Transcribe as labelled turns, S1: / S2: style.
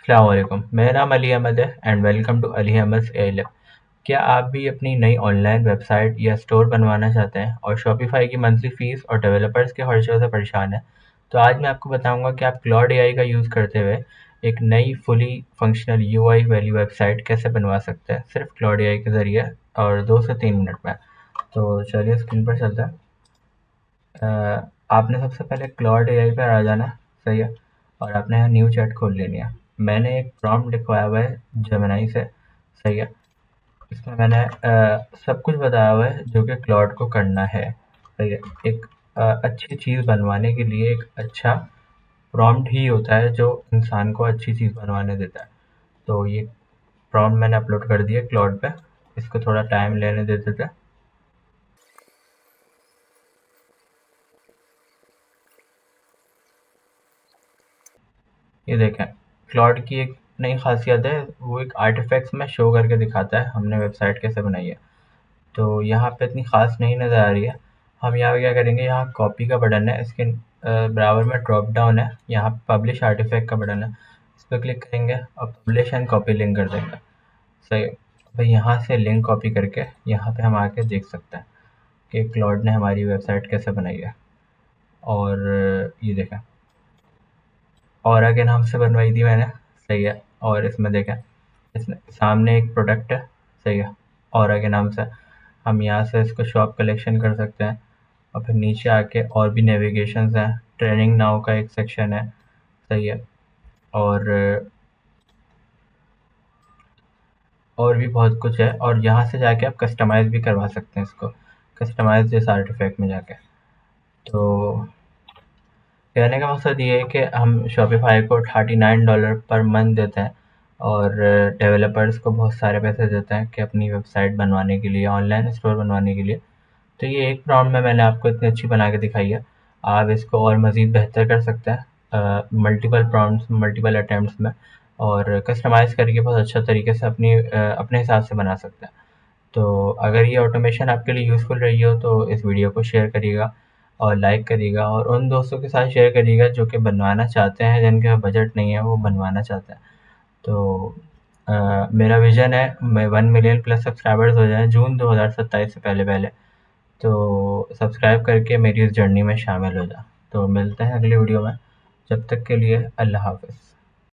S1: अस्सलाम वालेकुम, मेरा नाम अली अहमद है and welcome to Ali Ahmed AI lab. क्या आप भी अपनी नई ऑनलाइन वेबसाइट या स्टोर बनवाना चाहते हैं और शॉपिफाई की मंथली फीस और डेवलपर्स के खर्चों से परेशान हैं? तो आज मैं आपको बताऊंगा कि आप क्लॉड एआई का यूज़ करते हुए एक नई फुली फंक्शनल यूआई वाली वेबसाइट कैसे बनवा सकते हैं सिर्फ क्लॉड एआई के ज़रिए और 2 से 3 मिनट में। तो चलिए स्क्रीन पर चलते हैं। आपने सबसे पहले क्लॉड एआई पर आ जाना, सही है, और आपने यहाँ न्यू चैट खोल लेनी है। मैंने एक प्रॉम्प्ट लिखवाया हुआ है जेमिनी से, सही है। इसमें मैंने सब कुछ बताया हुआ है जो कि क्लॉड को करना है, सही है। एक अच्छी चीज़ बनवाने के लिए एक अच्छा प्रॉम्प्ट ही होता है जो इंसान को अच्छी चीज़ बनवाने देता है। तो ये प्रॉम्प्ट मैंने अपलोड कर दिया क्लॉड पे। इसको थोड़ा टाइम लेने दे देते हैं। ये देखें, क्लॉड की एक नई खासियत है, वो एक आर्टिफैक्ट्स में शो करके दिखाता है हमने वेबसाइट कैसे बनाई है। तो यहाँ पे इतनी खास नहीं नज़र आ रही है। हम यहाँ पे क्या करेंगे, यहाँ कॉपी का बटन है, इसके बराबर में ड्रॉप डाउन है, यहाँ पब्लिश आर्टिफैक्ट का बटन है, इस पर क्लिक करेंगे और पब्लिश एंड कॉपी लिंक कर देंगे, सही। भाई यहाँ से लिंक कॉपी करके यहाँ पे हम आके देख सकते हैं कि क्लॉड ने हमारी वेबसाइट कैसे बनाई है। और ये देखें, ऑरा के नाम से बनवाई थी मैंने, सही है। और इसमें देखें, इसमें सामने एक प्रोडक्ट है, सही है, ऑरा के नाम से। हम यहाँ से इसको शॉप कलेक्शन कर सकते हैं और फिर नीचे आके और भी नेविगेशंस हैं, ट्रेनिंग नाउ का एक सेक्शन है, सही है। और और भी बहुत कुछ है, और यहाँ से जाके आप कस्टमाइज़ भी करवा सकते हैं इसको, कस्टमाइज़ दिस आर्टिफैक्ट में जाके। तो कहने का मकसद ये है कि हम शॉपिफ़ाई को $39 पर मंथ देते हैं और डेवलपर्स को बहुत सारे पैसे देते हैं कि अपनी वेबसाइट बनवाने के लिए, ऑनलाइन स्टोर बनवाने के लिए। तो ये एक प्रॉम्प्ट में मैंने आपको इतनी अच्छी बना के दिखाई है। आप इसको और मज़ीद बेहतर कर सकते हैं मल्टीपल प्रॉम्प्ट्स, मल्टीपल अटेम्प्ट्स में, और कस्टमाइज़ करके बहुत अच्छा तरीके से अपने हिसाब से बना सकते हैं। तो अगर ये ऑटोमेशन आपके लिए यूज़फुल रही हो तो इस वीडियो को शेयर करिएगा और लाइक करिएगा, और उन दोस्तों के साथ शेयर करिएगा जो कि बनवाना चाहते हैं, जिनके पास बजट नहीं है वो बनवाना चाहते हैं। तो मेरा विज़न है मैं 1 मिलियन प्लस सब्सक्राइबर्स हो जाएं जून 2027 से पहले पहले। तो सब्सक्राइब करके मेरी इस जर्नी में शामिल हो जा। तो मिलते हैं अगली वीडियो में, जब तक के लिए अल्लाह हाफ़िज़।